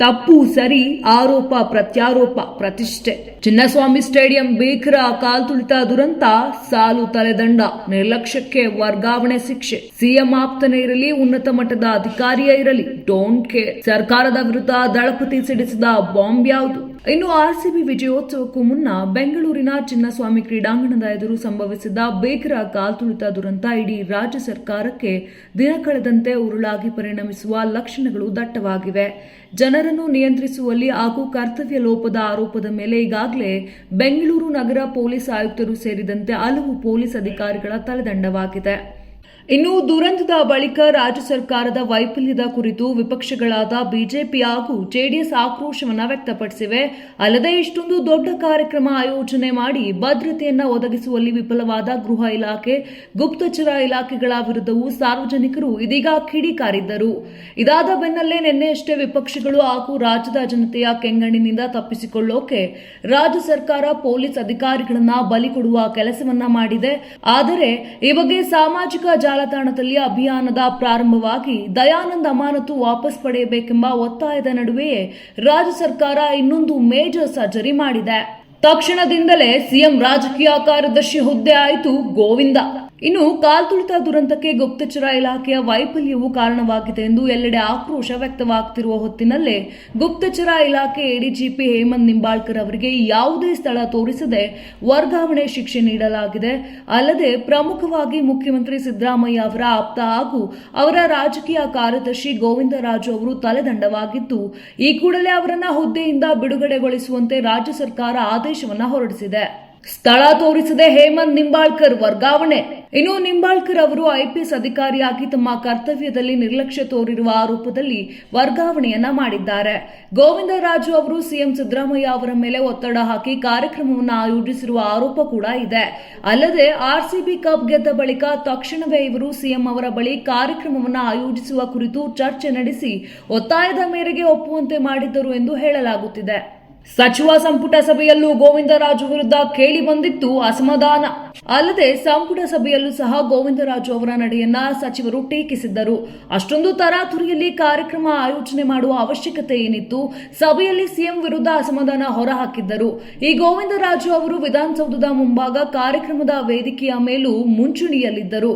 ತಪ್ಪು ಸರಿ, ಆರೋಪ ಪ್ರತ್ಯಾರೋಪ, ಪ್ರತಿಷ್ಠೆ. ಚಿನ್ನಸ್ವಾಮಿ ಸ್ಟೇಡಿಯಂ ಭೀಕರ ಕಾಲ್ತುಳಿತ ದುರಂತ, ಸಾಲು ತಲೆದಂಡ, ನಿರ್ಲಕ್ಷ್ಯಕ್ಕೆ ವರ್ಗಾವಣೆ ಶಿಕ್ಷೆ. ಸಿಎಂ ಆಪ್ತನೇ ಇರಲಿ, ಉನ್ನತ ಮಟ್ಟದ ಅಧಿಕಾರಿಯೇ ಇರಲಿ, ಡೋಂಟ್ ಕೇರ್. ಸರ್ಕಾರದ ವಿರುದ್ಧ ದಳಪತಿ ಸಿಡಿಸಿದ ಬಾಂಬ್ ಯಾವುದು? ಇನ್ನು ಆರ್ಸಿಬಿ ವಿಜಯೋತ್ಸವಕ್ಕೂ ಮುನ್ನ ಬೆಂಗಳೂರಿನ ಚಿನ್ನಸ್ವಾಮಿ ಕ್ರೀಡಾಂಗಣದ ಎದುರು ಸಂಭವಿಸಿದ ಭೀಕರ ಕಾಲ್ತುಳಿತ ದುರಂತ ಇಡೀ ರಾಜ್ಯ ಸರ್ಕಾರಕ್ಕೆ ದಿನ ಕಳೆದಂತೆ ಉರುಳಾಗಿ ಪರಿಣಮಿಸುವ ಲಕ್ಷಣಗಳು ದಟ್ಟವಾಗಿವೆ. ಜನರನ್ನು ನಿಯಂತ್ರಿಸುವಲ್ಲಿ ಹಾಗೂ ಕರ್ತವ್ಯ ಲೋಪದ ಆರೋಪದ ಮೇಲೆ ಈಗಾಗಲೇ ಬೆಂಗಳೂರು ನಗರ ಪೊಲೀಸ್ ಆಯುಕ್ತರು ಸೇರಿದಂತೆ ಹಲವು ಪೊಲೀಸ್ ಅಧಿಕಾರಿಗಳ ತಲೆದಂಡವಾಗಿದೆ. ಇನ್ನು ದುರಂತದ ಬಳಿಕ ರಾಜ್ಯ ಸರ್ಕಾರದ ವೈಫಲ್ಯದ ಕುರಿತು ವಿಪಕ್ಷಗಳಾದ ಬಿಜೆಪಿ ಹಾಗೂ ಜೆಡಿಎಸ್ ಆಕ್ರೋಶವನ್ನ ವ್ಯಕ್ತಪಡಿಸಿವೆ. ಅಲ್ಲದೆ ಇಷ್ಟೊಂದು ದೊಡ್ಡ ಕಾರ್ಯಕ್ರಮ ಆಯೋಜನೆ ಮಾಡಿ ಭದ್ರತೆಯನ್ನ ಒದಗಿಸುವಲ್ಲಿ ವಿಫಲವಾದ ಗೃಹ ಇಲಾಖೆ, ಗುಪ್ತಚರ ಇಲಾಖೆಗಳ ವಿರುದ್ಧವೂ ಸಾರ್ವಜನಿಕರು ಇದೀಗ ಕಿಡಿಕಾರಿದ್ದರು. ಇದಾದ ಬೆನ್ನಲ್ಲೇ ನಿನ್ನೆಯಷ್ಟೇ ವಿಪಕ್ಷಗಳು ಹಾಗೂ ರಾಜ್ಯದ ಜನತೆಯ ಕೆಂಗಣ್ಣಿನಿಂದ ತಪ್ಪಿಸಿಕೊಳ್ಳೋಕೆ ರಾಜ್ಯ ಸರ್ಕಾರ ಪೊಲೀಸ್ ಅಧಿಕಾರಿಗಳನ್ನ ಬಲಿ ಕೊಡುವ ಕೆಲಸವನ್ನ ಮಾಡಿದೆ. ಆದರೆ ಈ ಬಗ್ಗೆ ಸಾಮಾಜಿಕ ಜಾಲತಾಣದಲ್ಲಿ ಅಭಿಯಾನದ ಪ್ರಾರಂಭವಾಗಿ ದಯಾನಂದ್ ಅಮಾನತು ವಾಪಸ್ ಪಡೆಯಬೇಕೆಂಬ ಒತ್ತಾಯದ ನಡುವೆಯೇ ರಾಜ್ಯ ಸರ್ಕಾರ ಇನ್ನೊಂದು ಮೇಜರ್ ಸರ್ಜರಿ ಮಾಡಿದೆ. ತಕ್ಷಣದಿಂದಲೇ ಸಿಎಂ ರಾಜಕೀಯ ಕಾರ್ಯದರ್ಶಿ ಹುದ್ದೆ ಆಯಿತು ಗೋವಿಂದ. ಇನ್ನು ಕಾಲ್ತುಳಿತ ದುರಂತಕ್ಕೆ ಗುಪ್ತಚರ ಇಲಾಖೆಯ ವೈಫಲ್ಯವು ಕಾರಣವಾಗಿದೆ ಎಂದು ಎಲ್ಲೆಡೆ ಆಕ್ರೋಶ ವ್ಯಕ್ತವಾಗುತ್ತಿರುವ ಹೊತ್ತಿನಲ್ಲೇ ಗುಪ್ತಚರ ಇಲಾಖೆ ಎಡಿಜಿಪಿ ಹೇಮಂತ್ ನಿಂಬಾಳ್ಕರ್ ಅವರಿಗೆ ಯಾವುದೇ ಸ್ಥಳ ತೋರಿಸದೆ ವರ್ಗಾವಣೆ ಶಿಕ್ಷೆ ನೀಡಲಾಗಿದೆ. ಅಲ್ಲದೆ ಪ್ರಮುಖವಾಗಿ ಮುಖ್ಯಮಂತ್ರಿ ಸಿದ್ದರಾಮಯ್ಯ ಅವರ ಆಪ್ತ ಹಾಗೂ ಅವರ ರಾಜಕೀಯ ಕಾರ್ಯದರ್ಶಿ ಗೋವಿಂದರಾಜು ಅವರು ತಲೆದಂಡವಾಗಿದ್ದು, ಈ ಕೂಡಲೇ ಅವರನ್ನ ಹುದ್ದೆಯಿಂದ ಬಿಡುಗಡೆಗೊಳಿಸುವಂತೆ ರಾಜ್ಯ ಸರ್ಕಾರ ಆದೇಶವನ್ನ ಹೊರಡಿಸಿದೆ. ಸ್ಥಳ ತೋರಿಸದೆ ಹೇಮಂತ್ ನಿಂಬಾಳ್ಕರ್ ವರ್ಗಾವಣೆ. ಇನ್ನು ನಿಂಬಾಳ್ಕರ್ ಅವರು ಐಪಿಎಸ್ ಅಧಿಕಾರಿಯಾಗಿ ತಮ್ಮ ಕರ್ತವ್ಯದಲ್ಲಿ ನಿರ್ಲಕ್ಷ್ಯ ತೋರಿರುವ ಆರೋಪದಲ್ಲಿ ವರ್ಗಾವಣೆಯನ್ನ ಮಾಡಿದ್ದಾರೆ. ಗೋವಿಂದರಾಜು ಅವರು ಸಿಎಂ ಸಿದ್ದರಾಮಯ್ಯ ಅವರ ಮೇಲೆ ಒತ್ತಡ ಹಾಕಿ ಕಾರ್ಯಕ್ರಮವನ್ನು ಆಯೋಜಿಸಿರುವ ಆರೋಪ ಕೂಡ ಇದೆ. ಅಲ್ಲದೆ ಆರ್ಸಿಬಿ ಕಪ್ ಗೆದ್ದ ಬಳಿಕ ತಕ್ಷಣವೇ ಇವರು ಸಿಎಂ ಅವರ ಬಳಿ ಕಾರ್ಯಕ್ರಮವನ್ನು ಆಯೋಜಿಸುವ ಕುರಿತು ಚರ್ಚೆ ನಡೆಸಿ ಒತ್ತಾಯದ ಮೇರೆಗೆ ಒಪ್ಪುವಂತೆ ಮಾಡಿದ್ದರು ಎಂದು ಹೇಳಲಾಗುತ್ತಿದೆ. ಸಚಿವ ಸಂಪುಟ ಸಭೆಯಲ್ಲೂ ಗೋವಿಂದರಾಜು ವಿರುದ್ಧ ಕೇಳಿ ಬಂದಿತ್ತು ಅಸಮಾಧಾನ. ಅಲ್ಲದೆ ಸಂಪುಟ ಸಭೆಯಲ್ಲೂ ಸಹ ಗೋವಿಂದರಾಜು ಅವರ ನಡೆಯನ್ನ ಸಚಿವರು ಟೀಕಿಸಿದ್ದರು. ಅಷ್ಟೊಂದು ತರಾತುರಿಯಲ್ಲಿ ಕಾರ್ಯಕ್ರಮ ಆಯೋಜನೆ ಮಾಡುವ ಅವಶ್ಯಕತೆ ಏನಿತ್ತು? ಸಭೆಯಲ್ಲಿ ಸಿಎಂ ವಿರುದ್ಧ ಅಸಮಾಧಾನ ಹೊರಹಾಕಿದ್ದರು. ಈ ಗೋವಿಂದರಾಜು ಅವರು ವಿಧಾನಸೌಧದ ಮುಂಭಾಗ ಕಾರ್ಯಕ್ರಮದ ವೇದಿಕೆಯ ಮೇಲೂ ಮುಂಚೂಣಿಯಲ್ಲಿದ್ದರು.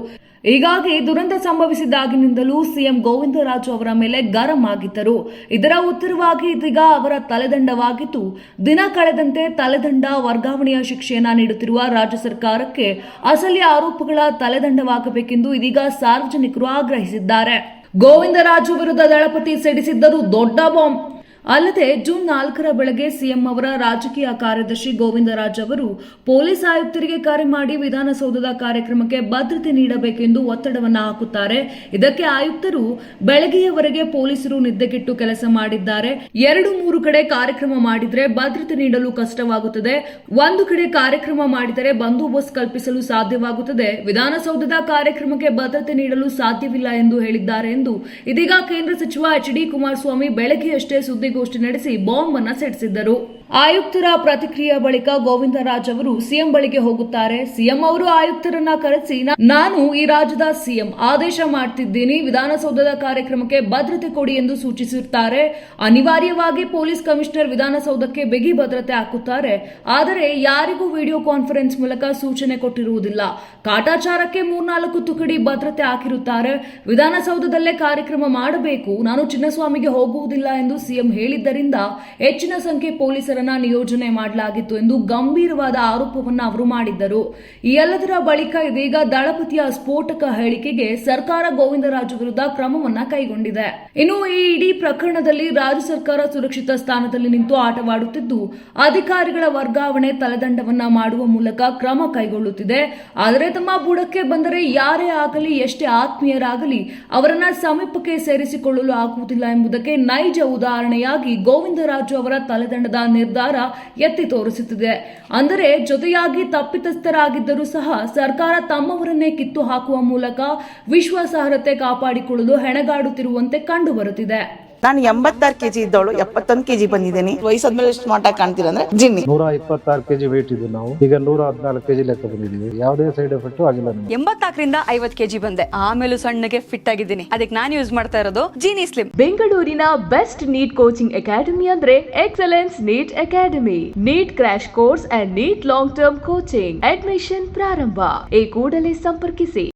ಹೀಗಾಗಿ ದುರಂತ ಸಂಭವಿಸಿದಾಗಿನಿಂದಲೂ ಸಿಎಂ ಗೋವಿಂದರಾಜು ಅವರ ಮೇಲೆ ಗರಂ ಆಗಿದ್ದರು. ಇದರ ಉತ್ತರವಾಗಿ ಇದೀಗ ಅವರ ತಲೆದಂಡವಾಗಿದ್ದು, ದಿನ ಕಳೆದಂತೆ ತಲೆದಂಡ ವರ್ಗಾವಣೆಯ ಶಿಕ್ಷೆಯನ್ನ ನೀಡುತ್ತಿರುವ ರಾಜ್ಯ ಸರ್ಕಾರಕ್ಕೆ ಅಸಲಿ ಆರೋಪಗಳ ತಲೆದಂಡವಾಗಬೇಕೆಂದು ಇದೀಗ ಸಾರ್ವಜನಿಕರು ಆಗ್ರಹಿಸಿದ್ದಾರೆ. ಗೋವಿಂದರಾಜು ವಿರುದ್ಧ ದಳಪತಿ ಸಿಡಿಸಿದ್ದರು ದೊಡ್ಡ ಬಾಂಬ್. ಅಲ್ಲದೆ ಜೂನ್ 4ರ ಬೆಳಗ್ಗೆ ಸಿಎಂ ಅವರ ರಾಜಕೀಯ ಕಾರ್ಯದರ್ಶಿ ಗೋವಿಂದರಾಜ್ ಅವರು ಪೊಲೀಸ್ ಆಯುಕ್ತರಿಗೆ ಕರೆ ಮಾಡಿ ವಿಧಾನಸೌಧದ ಕಾರ್ಯಕ್ರಮಕ್ಕೆ ಭದ್ರತೆ ನೀಡಬೇಕೆಂದು ಒತ್ತಡವನ್ನ ಹಾಕುತ್ತಾರೆ. ಇದಕ್ಕೆ ಆಯುಕ್ತರು ಬೆಳಗ್ಗೆಯವರೆಗೆ ಪೊಲೀಸರು ನಿದ್ದೆಗೆಟ್ಟು ಕೆಲಸ ಮಾಡಿದ್ದಾರೆ. 2-3 ಕಡೆ ಕಾರ್ಯಕ್ರಮ ಮಾಡಿದ್ರೆ ಭದ್ರತೆ ನೀಡಲು ಕಷ್ಟವಾಗುತ್ತದೆ. ಒಂದು ಕಡೆ ಕಾರ್ಯಕ್ರಮ ಮಾಡಿದರೆ ಬಂದೋಬಸ್ತ್ ಕಲ್ಪಿಸಲು ಸಾಧ್ಯವಾಗುತ್ತದೆ. ವಿಧಾನಸೌಧದ ಕಾರ್ಯಕ್ರಮಕ್ಕೆ ಭದ್ರತೆ ನೀಡಲು ಸಾಧ್ಯವಿಲ್ಲ ಎಂದು ಹೇಳಿದ್ದಾರೆ ಎಂದು ಇದೀಗ ಕೇಂದ್ರ ಸಚಿವ ಎಚ್.ಡಿ. ಕುಮಾರಸ್ವಾಮಿ ಬೆಳಗ್ಗೆಯಷ್ಟೇ ಸುದ್ದಿಗೋಷ್ಠಿ ನಡೆಸಿ ಬಾಂಬ್ ಅನ್ನು ಸಿಡಿಸಿದ್ದರು. ಆಯುಕ್ತರ ಪ್ರತಿಕ್ರಿಯೆ ಬಳಿಕ ಗೋವಿಂದರಾಜ್ ಅವರು ಸಿಎಂ ಬಳಿಗೆ ಹೋಗುತ್ತಾರೆ. ಸಿಎಂ ಅವರು ಆಯುಕ್ತರನ್ನ ಕರೆಸಿ, ನಾನು ಈ ರಾಜ್ಯದ ಸಿಎಂ ಆದೇಶ ಮಾಡ್ತಿದ್ದೀನಿ, ವಿಧಾನಸೌಧದ ಕಾರ್ಯಕ್ರಮಕ್ಕೆ ಭದ್ರತೆ ಕೊಡಿ ಎಂದು ಸೂಚಿಸುತ್ತಾರೆ. ಅನಿವಾರ್ಯವಾಗಿ ಪೊಲೀಸ್ ಕಮಿಷನರ್ ವಿಧಾನಸೌಧಕ್ಕೆ ಬಿಗಿ ಭದ್ರತೆ ಹಾಕುತ್ತಾರೆ. ಆದರೆ ಯಾರಿಗೂ ವಿಡಿಯೋ ಕಾನ್ಫರೆನ್ಸ್ ಮೂಲಕ ಸೂಚನೆ ಕೊಟ್ಟಿರುವುದಿಲ್ಲ. ಕಾಟಾಚಾರಕ್ಕೆ 3-4 ತುಕಡಿ ಭದ್ರತೆ ಹಾಕಿರುತ್ತಾರೆ. ವಿಧಾನಸೌಧದಲ್ಲೇ ಕಾರ್ಯಕ್ರಮ ಮಾಡಬೇಕು, ನಾನು ಚಿನ್ನಸ್ವಾಮಿಗೆ ಹೋಗುವುದಿಲ್ಲ ಎಂದು ಸಿಎಂ ಹೇಳಿದ್ದರಿಂದ ಹೆಚ್ಚಿನ ಸಂಖ್ಯೆ ಪೊಲೀಸರ ನಿಯೋಜನೆ ಮಾಡಲಾಗಿತ್ತು ಎಂದು ಗಂಭೀರವಾದ ಆರೋಪವನ್ನು ಅವರು ಮಾಡಿದ್ದರು. ಈ ಎಲ್ಲದರ ಬಳಿಕ ಇದೀಗ ದಳಪತಿಯ ಸ್ಫೋಟಕ ಹೇಳಿಕೆಗೆ ಸರ್ಕಾರ ಗೋವಿಂದರಾಜು ವಿರುದ್ಧ ಕ್ರಮವನ್ನ ಕೈಗೊಂಡಿದೆ. ಇನ್ನು ಈ ಇಡೀ ಪ್ರಕರಣದಲ್ಲಿ ರಾಜ್ಯ ಸರ್ಕಾರ ಸುರಕ್ಷಿತ ಸ್ಥಾನದಲ್ಲಿ ನಿಂತು ಆಟವಾಡುತ್ತಿದ್ದು, ಅಧಿಕಾರಿಗಳ ವರ್ಗಾವಣೆ ತಲೆದಂಡವನ್ನ ಮಾಡುವ ಮೂಲಕ ಕ್ರಮ ಕೈಗೊಳ್ಳುತ್ತಿದೆ. ಆದರೆ ತಮ್ಮ ಬುಡಕ್ಕೆ ಬಂದರೆ ಯಾರೇ ಆಗಲಿ, ಎಷ್ಟೇ ಆತ್ಮೀಯರಾಗಲಿ ಅವರನ್ನ ಸಮೀಪಕ್ಕೆ ಸೇರಿಸಿಕೊಳ್ಳಲು ಆಗುವುದಿಲ್ಲ ಎಂಬುದಕ್ಕೆ ನೈಜ ಉದಾಹರಣೆಯಾಗಿ ಗೋವಿಂದರಾಜು ಅವರ ತಲೆದಂಡದ ನಿರ್ಧಾರ ಎತ್ತಿ ತೋರಿಸುತ್ತಿದೆ. ಅಂದರೆ ಜೊತೆಯಾಗಿ ತಪ್ಪಿತಸ್ಥರಾಗಿದ್ದರೂ ಸಹ ಸರ್ಕಾರ ತಮ್ಮವರನ್ನೇ ಕಿತ್ತು ಹಾಕುವ ಮೂಲಕ ವಿಶ್ವಾಸಾರ್ಹತೆ ಕಾಪಾಡಿಕೊಳ್ಳಲು ಹೆಣಗಾಡುತ್ತಿರುವಂತೆ ಕಂಡುಬರುತ್ತಿದೆ. ನಾನು 86 ಕೆಜಿ ಇದ್ದವಳು 71 ಕೆಜಿ ಬಂದಿದ್ದೀನಿ. ವಯಸ್ಸಾದ್ಮೇಲೆ ಸ್ಮಾರ್ಟ್ ಆಗಿ ಕಾಣ್ತೀರಾ ಅಂದ್ರೆ ಜಿನ್ನಿ. 126 ಕೆಜಿ ವೇಟ್ ಇದ್ದು ನಾವು ಈಗ 114 ಕೆಜಿ ಲೆಕ್ಕ ಬಂದಿದ್ದೀವಿ. ಯಾವುದೇ ಸೈಡ್ ಎಫೆಕ್ಟ್ ಆಗಿಲ್ಲ ನಮಗೆ. 84ರಿಂದ 50 ಕೆಜಿ ಬಂದೆ, ಆಮೇಲೂ ಸಣ್ಣಗೆ ಫಿಟ್ ಆಗಿದ್ದೀನಿ. ಅದಕ್ಕೆ ನಾನು ಯೂಸ್ ಮಾಡ್ತಾ ಇರೋದು ಜೀನಿ ಸ್ಲಿಮ್. ಬೆಂಗಳೂರಿನ ಬೆಸ್ಟ್ ನೀಟ್ ಕೋಚಿಂಗ್ ಅಕಾಡೆಮಿ ಅಂದ್ರೆ excellence NEET academy. NEET crash course and NEET long term coaching admission ಪ್ರಾರಂಭ. ಈ ಕೂಡಲೇ ಸಂಪರ್ಕಿಸಿ.